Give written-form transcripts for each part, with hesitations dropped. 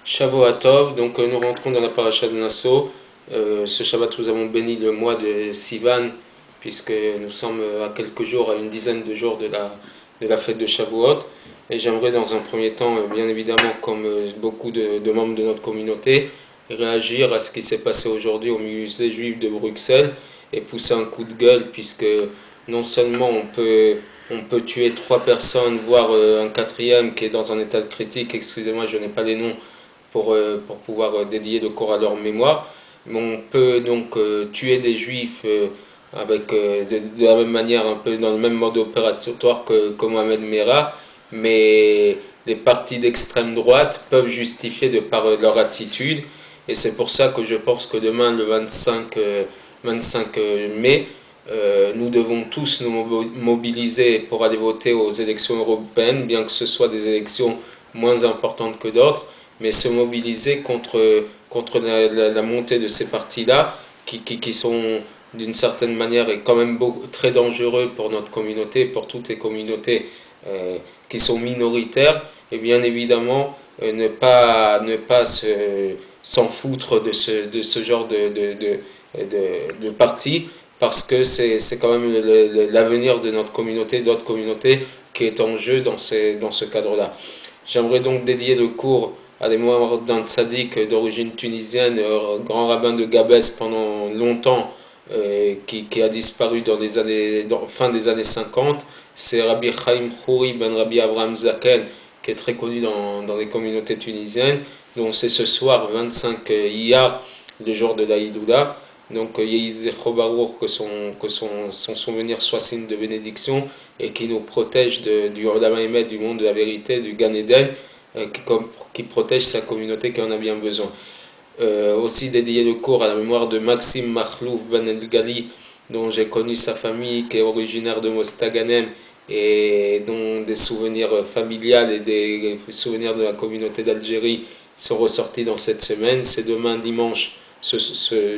Shavuot Tov, donc nous rentrons dans la paracha de Nassau. Ce Shabbat, nous avons béni le mois de Sivan, puisque nous sommes à quelques jours, à une dizaine de jours de la fête de Shavuot. Et j'aimerais dans un premier temps, bien évidemment, comme beaucoup de membres de notre communauté, réagir à ce qui s'est passé aujourd'hui au musée juif de Bruxelles et pousser un coup de gueule, puisque non seulement on peut tuer 3 personnes, voire un quatrième qui est dans un état critique, excusez-moi, je n'ai pas les noms, pour pouvoir dédier de corps à leur mémoire. Mais on peut donc tuer des juifs avec, de la même manière, un peu dans le même mode opératoire que Mohamed Merah, mais les partis d'extrême droite peuvent justifier de par leur attitude, et c'est pour ça que je pense que demain, le 25 mai, nous devons tous nous mobiliser pour aller voter aux élections européennes, bien que ce soit des élections moins importantes que d'autres, mais se mobiliser contre la montée de ces partis-là, qui sont d'une certaine manière et quand même très dangereux pour notre communauté, pour toutes les communautés qui sont minoritaires, et bien évidemment ne pas s'en foutre de ce genre de parti, parce que c'est quand même l'avenir de notre communauté, d'autres communautés, qui est en jeu dans ce cadre-là. J'aimerais donc dédier le cours à la mémoire d'un tzaddik d'origine tunisienne, grand rabbin de Gabès pendant longtemps, qui a disparu fin des années 50. C'est Rabbi Chaim Khouri ben Rabbi Avraham Zaken, qui est très connu dans les communautés tunisiennes. Donc c'est ce soir, 25 Iyar, le jour de la Hidoula. Donc Yehi Zecho Baruch, que son souvenir soit signe de bénédiction et qui nous protège du Olam Haemet, du monde de la vérité, du Gan Eden, qui protège sa communauté qui en a bien besoin. Aussi dédié le cours à la mémoire de Maxime Makhlouf Ben El-Gali, dont j'ai connu sa famille, qui est originaire de Mostaganem, et dont des souvenirs familiales et des souvenirs de la communauté d'Algérie sont ressortis dans cette semaine. C'est demain dimanche,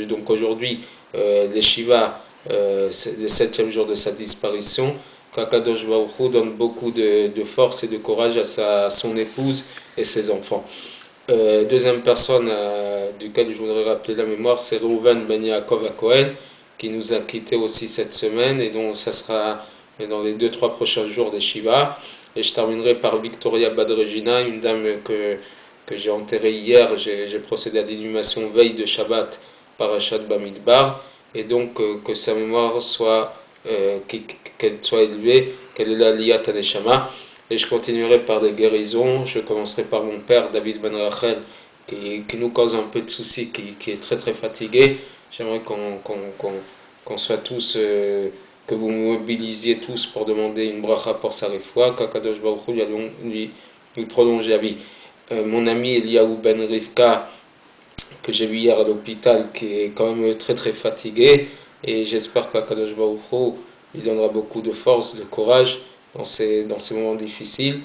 donc aujourd'hui, les Shiva, c'est le 7e jour de sa disparition. Qu'Akadosh Baruch Hu donne beaucoup de force et de courage à son épouse et ses enfants. Deuxième personne duquel je voudrais rappeler la mémoire, c'est Reuven Ben Yaakov Cohen, qui nous a quittés aussi cette semaine, et dont ça sera dans les 2-3 prochains jours des Shiva. Et je terminerai par Victoria Badregina, une dame que j'ai enterrée hier. J'ai procédé à l'inhumation veille de Shabbat par Parashat Bamidbar, et donc que sa mémoire soit qu'elle soit élevée, qu'elle ait la liyat aneshama. Et je continuerai par des guérisons. Je commencerai par mon père, David Ben Rachel, qui nous cause un peu de soucis, qui est très très fatigué. J'aimerais qu'on soit tous, que vous vous mobilisiez tous pour demander une bracha pour sa refoua, qu'Akadosh Baruch Hu lui prolonge la vie. Mon ami Eliaou Ben Rivka, que j'ai vu hier à l'hôpital, qui est quand même très très fatigué, et j'espère qu'Akadosh Baruch Hu lui donnera beaucoup de force, de courage dans ces moments difficiles.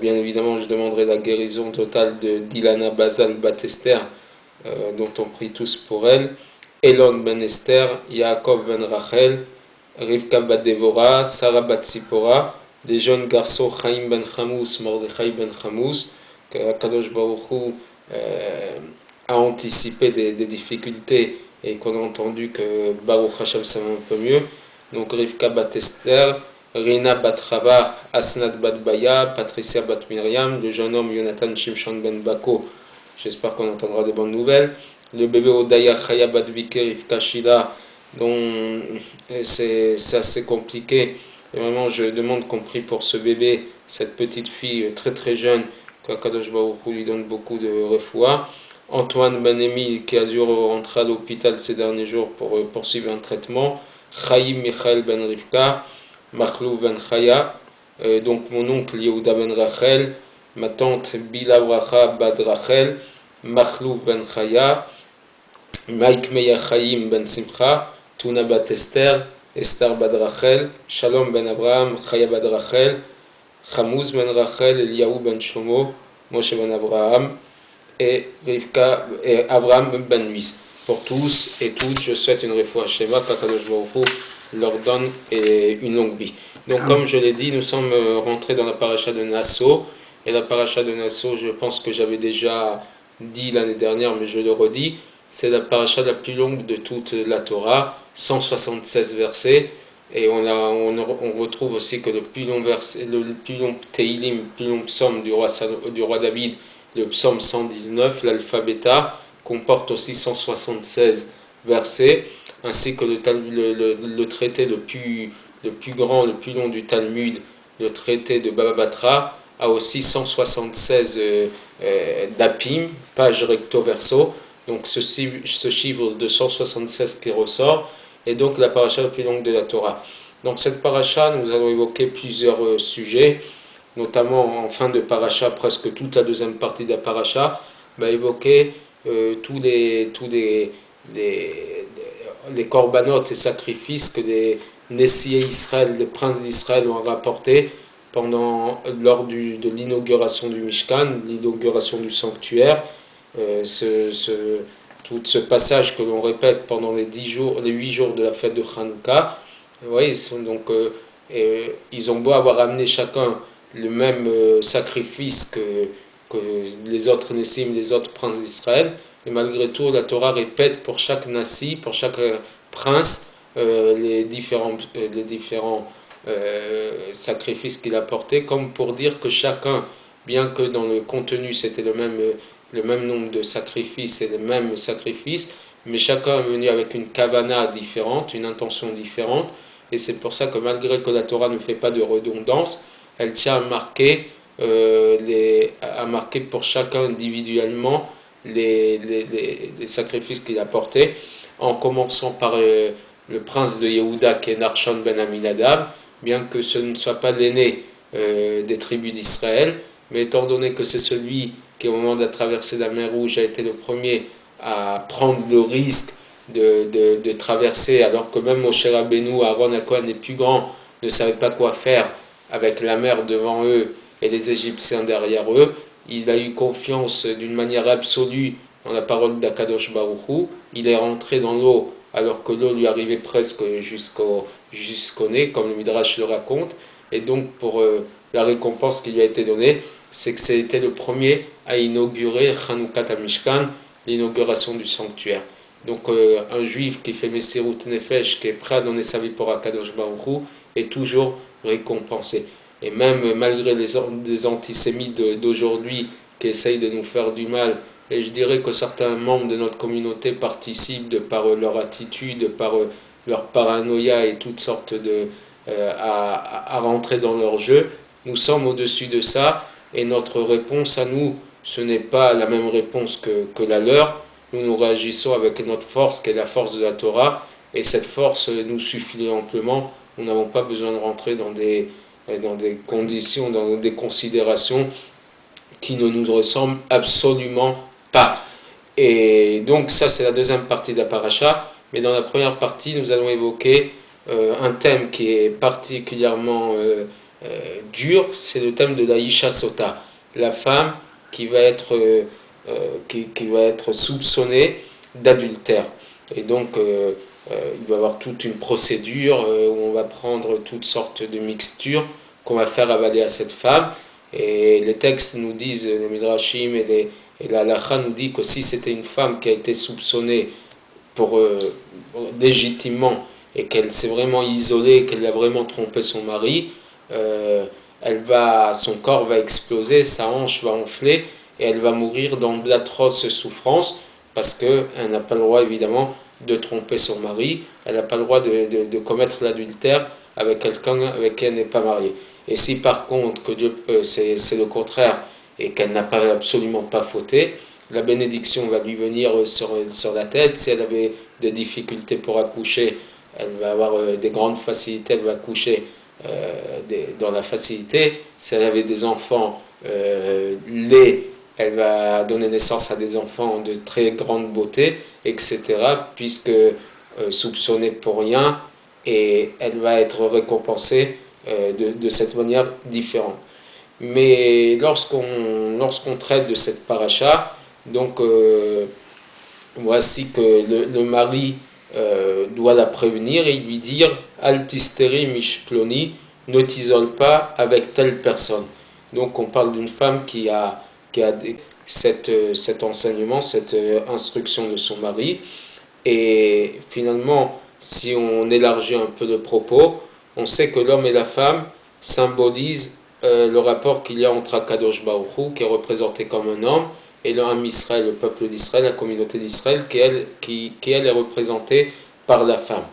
Bien évidemment, je demanderai la guérison totale de Dilana Bazal Batester, dont on prie tous pour elle, Elon Ben Esther, Yaakov Ben Rachel, Rivka Bat Devora, Sarah Bat Sipora, des jeunes garçons Chaim Ben Chamous, Mordechai Ben Chamous, que Kadosh Baruch Hu a anticipé des difficultés, et qu'on a entendu que Baruch Hashem ça va un peu mieux. Donc Rivka Bat Esther, Rina Bat Chava, Asnat Bat Baya, Patricia Bat Myriam, le jeune homme Jonathan Shimshon Ben Bako, j'espère qu'on entendra des bonnes nouvelles. Le bébé Odaya Chaya Bat Vike Rivka Shila, dont c'est assez compliqué. Et vraiment, je demande qu'on prie pour ce bébé, cette petite fille très très jeune, qu'Akadosh Baruch Hu lui donne beaucoup de refoua. Antoine Ben-Émile, qui a dû rentrer à l'hôpital ces derniers jours pour poursuivre un traitement. Chaim Michael Ben Rivka, Makhlouf Ben Chaya, donc mon oncle Yehuda Ben Rachel, ma tante Bila Bracha Bad Rachel, Makhlouf Ben Chaya, Mike Meya Chaim Ben Simcha, Tuna Bat Esther, Esther Bad Rachel, Shalom Ben Abraham, Chaya Bad Rachel, Chamouz Ben Rachel, Eliyahu Ben Shomo, Moshe Ben Abraham, et Avraham Ben Luis. Pour tous et toutes, je souhaite une refoua shema, qu'Akadosh Baruch Hu leur donne une longue vie. Donc, comme je l'ai dit, nous sommes rentrés dans la paracha de Nassau. Et la paracha de Nassau, je pense que j'avais déjà dit l'année dernière, mais je le redis, c'est la paracha la plus longue de toute la Torah, 176 versets. Et on retrouve aussi que le plus long verset, le plus long Teilim, le plus long psaume du roi David, le psaume 119, l'alphabeta, comporte aussi 176 versets, ainsi que le traité le plus grand, le plus long du Talmud, le traité de Baba Batra, a aussi 176 dapim, pages recto verso. Donc ce chiffre de 176 qui ressort est donc la paracha la plus longue de la Torah. Donc cette paracha, nous allons évoquer plusieurs sujets, notamment en fin de paracha, presque toute la deuxième partie de la paracha, va évoquer tous les corbanotes, les sacrifices que les Nessié Israël, les princes d'Israël ont rapportés lors de l'inauguration du Mishkan, l'inauguration du sanctuaire. Tout ce passage que l'on répète pendant les 8 jours de la fête de Hanouka, voyez, ils ont beau avoir amené chacun le même sacrifice que les autres Nessim, les autres princes d'Israël, et malgré tout, la Torah répète pour chaque Nassi, pour chaque prince, les différents sacrifices qu'il a portés, comme pour dire que chacun, bien que dans le contenu c'était le même nombre de sacrifices et les mêmes sacrifices, mais chacun est venu avec une kavana différente, une intention différente, et c'est pour ça que malgré que la Torah ne fait pas de redondance, elle tient à marquer pour chacun individuellement les sacrifices qu'il a portés, en commençant par le prince de Yehuda qui est Narshon ben Aminadab, bien que ce ne soit pas l'aîné des tribus d'Israël, mais étant donné que c'est celui qui au moment de la traversée de la mer Rouge a été le premier à prendre le risque de traverser, alors que même Moshe Rabbeinu, Aaron HaKohen, les plus grands, ne savaient pas quoi faire avec la mer devant eux et les Égyptiens derrière eux, il a eu confiance d'une manière absolue dans la parole d'Akadosh Baruch Hu. Il est rentré dans l'eau alors que l'eau lui arrivait presque jusqu'au nez, comme le Midrash le raconte. Et donc, pour la récompense qui lui a été donnée, c'est que c'était le premier à inaugurer Chanoukat Mishkan, l'inauguration du sanctuaire. Donc, un juif qui fait Messirut Nefesh, qui est prêt à donner sa vie pour Akadosh Baruch Hu, est toujours récompensé. Et même malgré les antisémites d'aujourd'hui qui essayent de nous faire du mal, et je dirais que certains membres de notre communauté participent de par leur attitude, de par leur paranoïa et toutes sortes à rentrer dans leur jeu, nous sommes au-dessus de ça, et notre réponse à nous, ce n'est pas la même réponse que la leur. Nous réagissons avec notre force, qui est la force de la Torah, et cette force nous suffit amplement. Nous n'avons pas besoin de rentrer dans des conditions, dans des considérations qui ne nous ressemblent absolument pas. Et donc ça, c'est la deuxième partie de la paracha. Mais dans la première partie, nous allons évoquer un thème qui est particulièrement dur, c'est le thème de la Isha Sota, la femme qui va être soupçonnée d'adultère. Et donc, il va y avoir toute une procédure où on va prendre toutes sortes de mixtures qu'on va faire avaler à cette femme. Et les textes nous disent, les Midrashim et la Halacha nous dit que si c'était une femme qui a été soupçonnée légitimement et qu'elle s'est vraiment isolée, qu'elle a vraiment trompé son mari, son corps va exploser, sa hanche va enfler et elle va mourir dans d'atroces souffrances parce qu'elle n'a pas le droit évidemment de tromper son mari, elle n'a pas le droit de commettre l'adultère avec quelqu'un avec qui elle n'est pas mariée. Et si par contre que c'est le contraire et qu'elle n'a absolument pas fauté, la bénédiction va lui venir sur la tête. Si elle avait des difficultés pour accoucher, elle va avoir des grandes facilités, elle va accoucher dans la facilité. Si elle avait des enfants laids, elle va donner naissance à des enfants de très grande beauté, etc., puisque soupçonnée pour rien, et elle va être récompensée de cette manière différente. Mais lorsqu'on traite de cette paracha, donc voici que le mari doit la prévenir et lui dire Altisteri mishploni, ne t'isole pas avec telle personne. Donc on parle d'une femme qui a cet enseignement, cette instruction de son mari. Et finalement, si on élargit un peu le propos, on sait que l'homme et la femme symbolisent le rapport qu'il y a entre Akadosh Baruch Hu, qui est représenté comme un homme, et l'homme Israël, le peuple d'Israël, la communauté d'Israël, qui elle est représentée par la femme.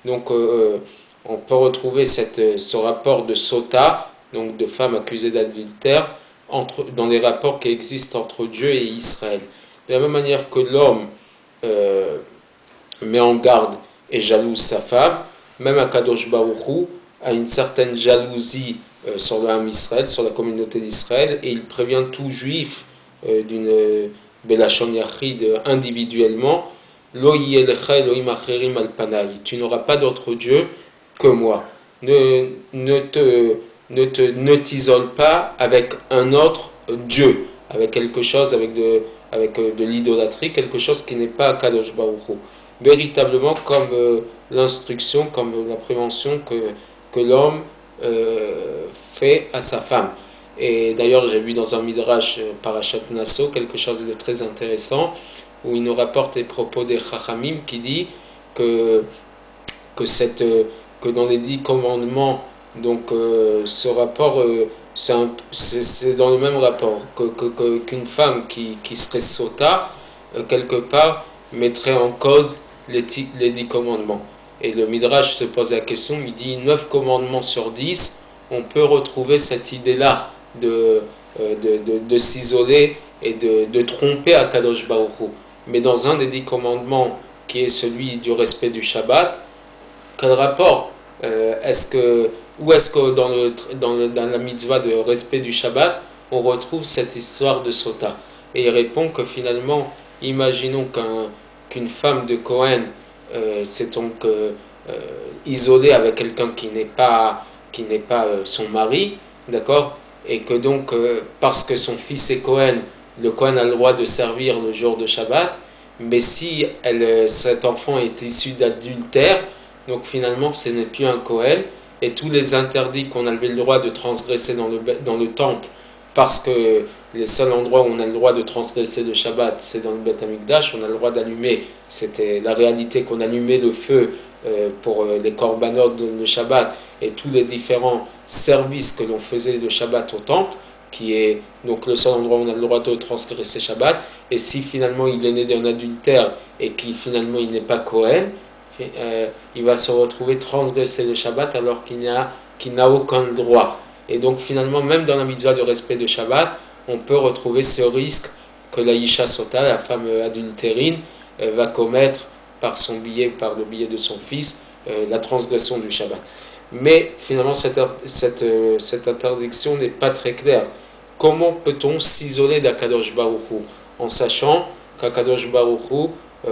Donc on peut retrouver ce rapport de sota, donc de femme accusée d'adultère, dans les rapports qui existent entre Dieu et Israël. De la même manière que l'homme met en garde et jalouse sa femme, même Akadosh Baruch Hu a une certaine jalousie sur le Ham Israël, sur la communauté d'Israël, et il prévient tout juif d'une Belachon Yachid individuellement, Lo yelecha Elohim acherim al panai, tu n'auras pas d'autre Dieu que moi. Ne t'isole pas avec un autre Dieu, avec quelque chose, avec de l'idolâtrie, quelque chose qui n'est pas Kadosh Baruch Hu. Véritablement comme l'instruction, comme la prévention que l'homme fait à sa femme. Et d'ailleurs, j'ai vu dans un Midrash Parashat Naso quelque chose de très intéressant, où il nous rapporte les propos des Chachamim qui dit que dans les 10 commandements, donc ce rapport, c'est dans le même rapport, qu'une femme qui serait sota, quelque part, mettrait en cause les 10 commandements. Et le Midrash se pose la question, il dit 9 commandements sur 10, on peut retrouver cette idée-là de s'isoler et de tromper à Kadosh Baruch Hu. Mais dans un des 10 commandements, qui est celui du respect du Shabbat, quel rapport où est-ce que dans la mitzvah de respect du Shabbat, on retrouve cette histoire de sota? Et il répond que finalement, imaginons qu'une femme de Cohen s'est donc isolée avec quelqu'un qui n'est pas son mari, d'accord? Et que donc, parce que son fils est Cohen, le Cohen a le droit de servir le jour de Shabbat, mais si cet enfant est issu d'adultère, donc finalement ce n'est plus un Cohen, et tous les interdits qu'on avait le droit de transgresser dans le temple, parce que les seuls endroits où on a le droit de transgresser le Shabbat, c'est dans le Beth Amikdash, on a le droit d'allumer, c'était la réalité qu'on allumait le feu pour les korbanot le Shabbat, et tous les différents services que l'on faisait le Shabbat au temple, qui est donc le seul endroit où on a le droit de transgresser Shabbat, et si finalement il est né d'un adultère et qui finalement il n'est pas Cohen, il va se retrouver transgresser le Shabbat alors qu'il n'a aucun droit. Et donc finalement, même dans la mitzvah de respect de Shabbat, on peut retrouver ce risque que la Isha Sota, la femme adultérine, va commettre par le biais de son fils, la transgression du Shabbat. Mais finalement, cette interdiction n'est pas très claire. Comment peut-on s'isoler d'Akadosh Baruch Hu, en sachant qu'Akadosh Baruch Hu,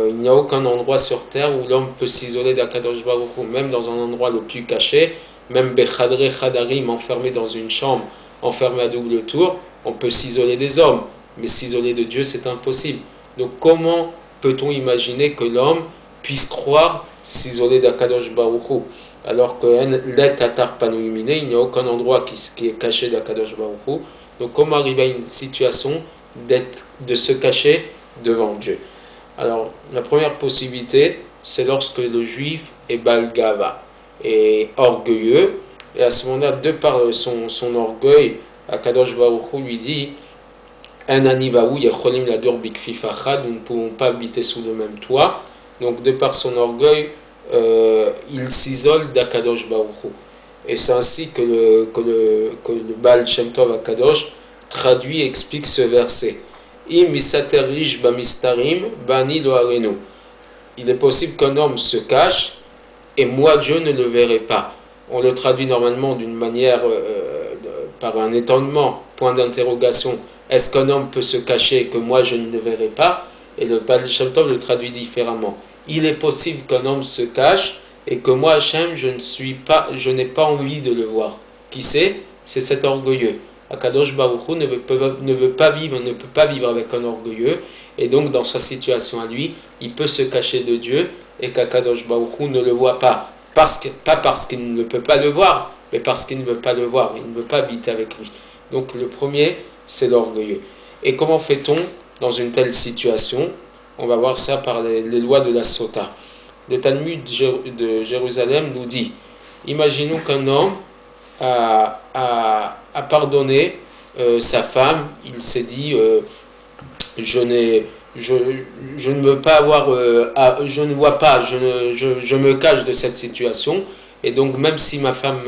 il n'y a aucun endroit sur terre où l'homme peut s'isoler d'Akadosh Baruch Hu, même dans un endroit le plus caché, même Bechadre Chadarim, enfermé dans une chambre, enfermé à double tour, on peut s'isoler des hommes, mais s'isoler de Dieu, c'est impossible. Donc comment peut-on imaginer que l'homme puisse croire s'isoler d'Akadosh Baruch Hu, alors que il n'y a aucun endroit qui est caché d'Akadosh Baruch Hu. Donc comment arriver à une situation de se cacher devant Dieu? Alors la première possibilité, c'est lorsque le juif est balgava, est orgueilleux, et à ce moment-là, de par son orgueil, Akadosh Baruch Hu lui dit un anivaou yacholim ladur bikfifachad, nous ne pouvons pas habiter sous le même toit. Donc de par son orgueil, il s'isole d'Akadosh Baruch Hu. Et c'est ainsi que le Baal Shem Tov Akadosh traduit et explique ce verset. Im misaterish bamistarim bani lo arenu. Il est possible qu'un homme se cache et moi Dieu ne le verrai pas. On le traduit normalement d'une manière par un étonnement, point d'interrogation. Est-ce qu'un homme peut se cacher et que moi je ne le verrai pas? Et le Baal Shem Tov le traduit différemment. Il est possible qu'un homme se cache et que moi, Hachem, je n'ai pas envie de le voir. Qui c'est? C'est cet orgueilleux. Akadosh Baruch Hu ne peut pas vivre avec un orgueilleux, et donc dans sa situation à lui, il peut se cacher de Dieu et qu'Akadosh Baruch Hu ne le voit pas. Pas parce qu'il ne peut pas le voir, mais parce qu'il ne veut pas le voir, il ne veut pas habiter avec lui. Donc le premier, c'est l'orgueilleux. Et comment fait-on dans une telle situation? On va voir ça par les lois de la Sota. Le Talmud de Jérusalem nous dit, imaginons qu'un homme a pardonné sa femme, il s'est dit, je ne veux pas avoir, je ne vois pas, je me cache de cette situation, et donc même si ma femme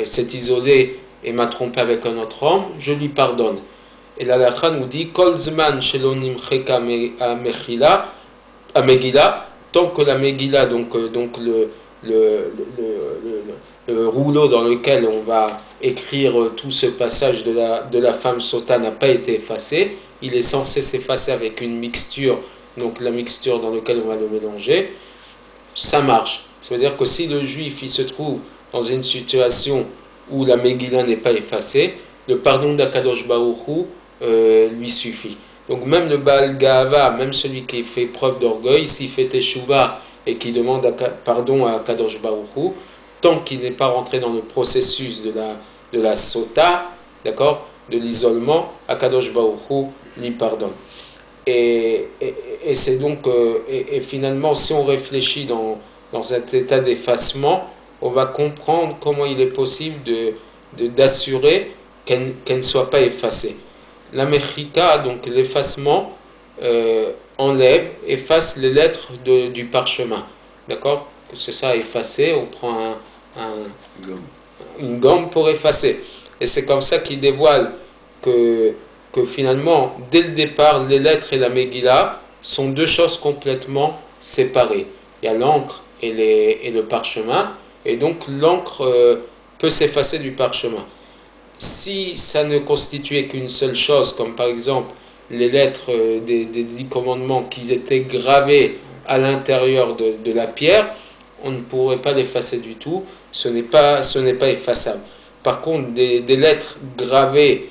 s'est isolée et m'a trompé avec un autre homme, je lui pardonne. Et la halakha nous dit, Kol zman shelo nimcheka Megillah, tant que la Megillah, donc le rouleau dans lequel on va écrire tout ce passage de la femme sota n'a pas été effacé, il est censé s'effacer avec une mixture, donc la mixture dans laquelle on va le mélanger, ça marche. Ça veut dire que si le juif il se trouve dans une situation où la Megillah n'est pas effacée, le pardon d'Akadosh Baruch Hu lui suffit. Donc même le Baal Gahava, même celui qui fait preuve d'orgueil, s'il fait Teshuvah et qui demande pardon à Akadosh Baruch Hu, tant qu'il n'est pas rentré dans le processus de la sota, d'accord, de l'isolement, Akadosh Baruch Hu lui pardonne. Et c'est donc, et finalement, si on réfléchit dans cet état d'effacement, on va comprendre comment il est possible d'assurer qu'elle ne soit pas effacée. La mechika, donc l'effacement, efface les lettres du parchemin. D'accord? Que c'est ça, effacer, on prend une gomme pour effacer. Et c'est comme ça qu'il dévoile que finalement, dès le départ, les lettres et la Megillah sont deux choses complètement séparées. Il y a l'encre et le parchemin, et donc l'encre peut s'effacer du parchemin. Si ça ne constituait qu'une seule chose, comme par exemple les lettres des 10 commandements qui étaient gravées à l'intérieur de la pierre, on ne pourrait pas l'effacer du tout, ce n'est pas effaçable. Par contre, des lettres gravées,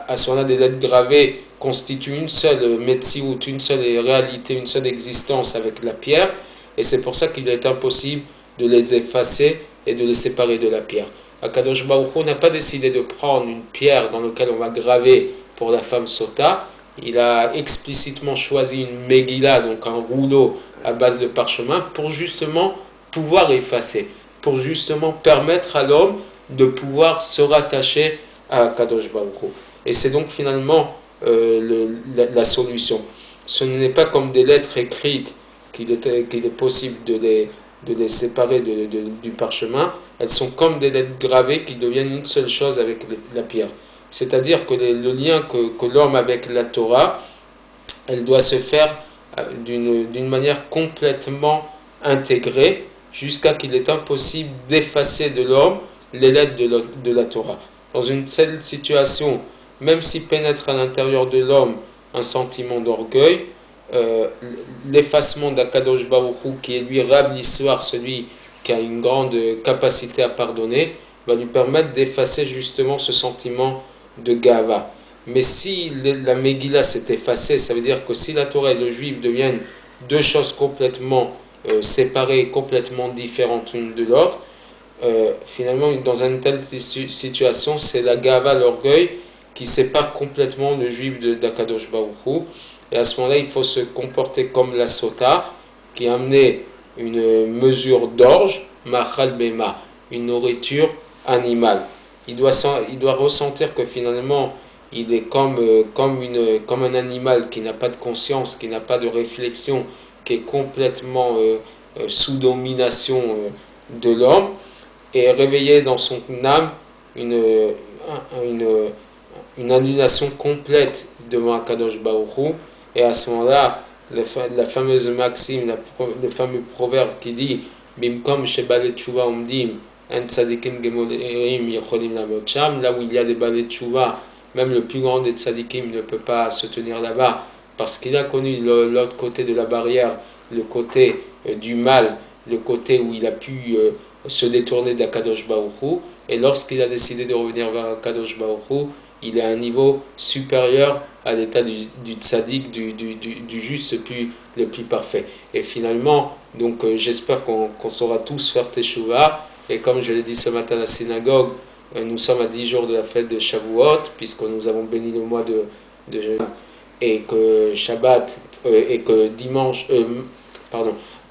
à ce moment-là, des lettres gravées constituent une seule metsiout, une seule réalité, une seule existence avec la pierre, et c'est pour ça qu'il est impossible de les effacer et de les séparer de la pierre. Akadosh Baruch Hu n'a pas décidé de prendre une pierre dans laquelle on va graver pour la femme sota. Il a explicitement choisi une Megillah, donc un rouleau à base de parchemin, pour justement pouvoir effacer, pour justement permettre à l'homme de pouvoir se rattacher à Akadosh Baruch Hu. Et c'est donc finalement la solution. Ce n'est pas comme des lettres écrites qu'il est possible de les séparer du parchemin. Elles sont comme des lettres gravées qui deviennent une seule chose avec la pierre. C'est-à-dire que le lien que l'homme a avec la Torah, elle doit se faire d'une manière complètement intégrée, jusqu'à qu'il est impossible d'effacer de l'homme les lettres de la Torah. Dans une telle situation, même si pénètre à l'intérieur de l'homme un sentiment d'orgueil, l'effacement d'Akadosh Baruch Hu, qui est lui Rab l'histoire, celui qui a une grande capacité à pardonner, va lui permettre d'effacer justement ce sentiment de Gava. Mais si la Megillah s'est effacée, ça veut dire que si la Torah et le juif deviennent deux choses complètement séparées, complètement différentes l'une de l'autre, finalement, dans une telle situation, c'est la Gava, l'orgueil, qui sépare complètement le juif d'Akadosh Baruch Hu. Et à ce moment-là, il faut se comporter comme la sota, qui a amené une mesure d'orge, machal bema, une nourriture animale. Il doit ressentir que finalement, il est comme un animal qui n'a pas de conscience, qui n'a pas de réflexion, qui est complètement sous domination de l'homme, et réveiller dans son âme une annulation complète devant Akadosh Baruch Hu. Et à ce moment-là, la fameuse maxime, le fameux proverbe qui dit Bimkom shebale tshuva omdim en tzadikim gemolim yecholim lamot sham, là où il y a des balei tshuva, même le plus grand des tzadikim ne peut pas se tenir là-bas, parce qu'il a connu l'autre côté de la barrière, le côté du mal, le côté où il a pu se détourner d'Akadosh Baruch Hu, et lorsqu'il a décidé de revenir vers Akadosh Baruch Hu, il est à un niveau supérieur à l'état du tzaddik, du juste le plus parfait. Et finalement, donc j'espère qu'on saura tous faire Teshuvah, et comme je l'ai dit ce matin à la synagogue, nous sommes à 10 jours de la fête de Shavuot, puisque nous avons béni le mois de jeûne, et que Shabbat, et que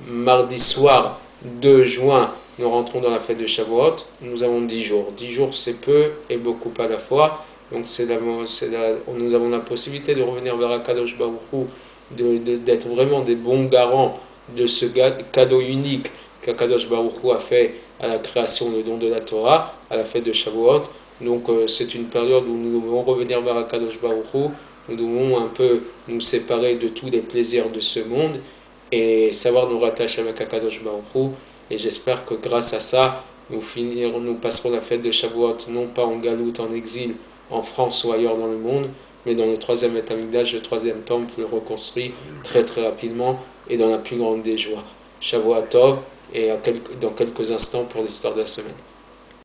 mardi soir 2 juin, nous rentrons dans la fête de Shavuot, nous avons 10 jours. 10 jours, c'est peu et beaucoup à la fois. Donc nous avons la possibilité de revenir vers Akadosh Baruch Hu, d'être vraiment des bons garants de ce cadeau unique qu'Akadosh Baruch Hu a fait à la création, le don de la Torah, à la fête de Shavuot. Donc c'est une période où nous devons revenir vers Akadosh Baruch Hu, nous devons un peu nous séparer de tous les plaisirs de ce monde et savoir nous rattacher avec Akadosh Baruch Hu. Et j'espère que grâce à ça, nous passerons la fête de Shavuot non pas en galoute, en exil, en France ou ailleurs dans le monde, mais dans le troisième Beth Amikdash, le troisième temple reconstruit très très rapidement et dans la plus grande des joies. Shavuot Tov, et dans quelques instants pour l'histoire de la semaine.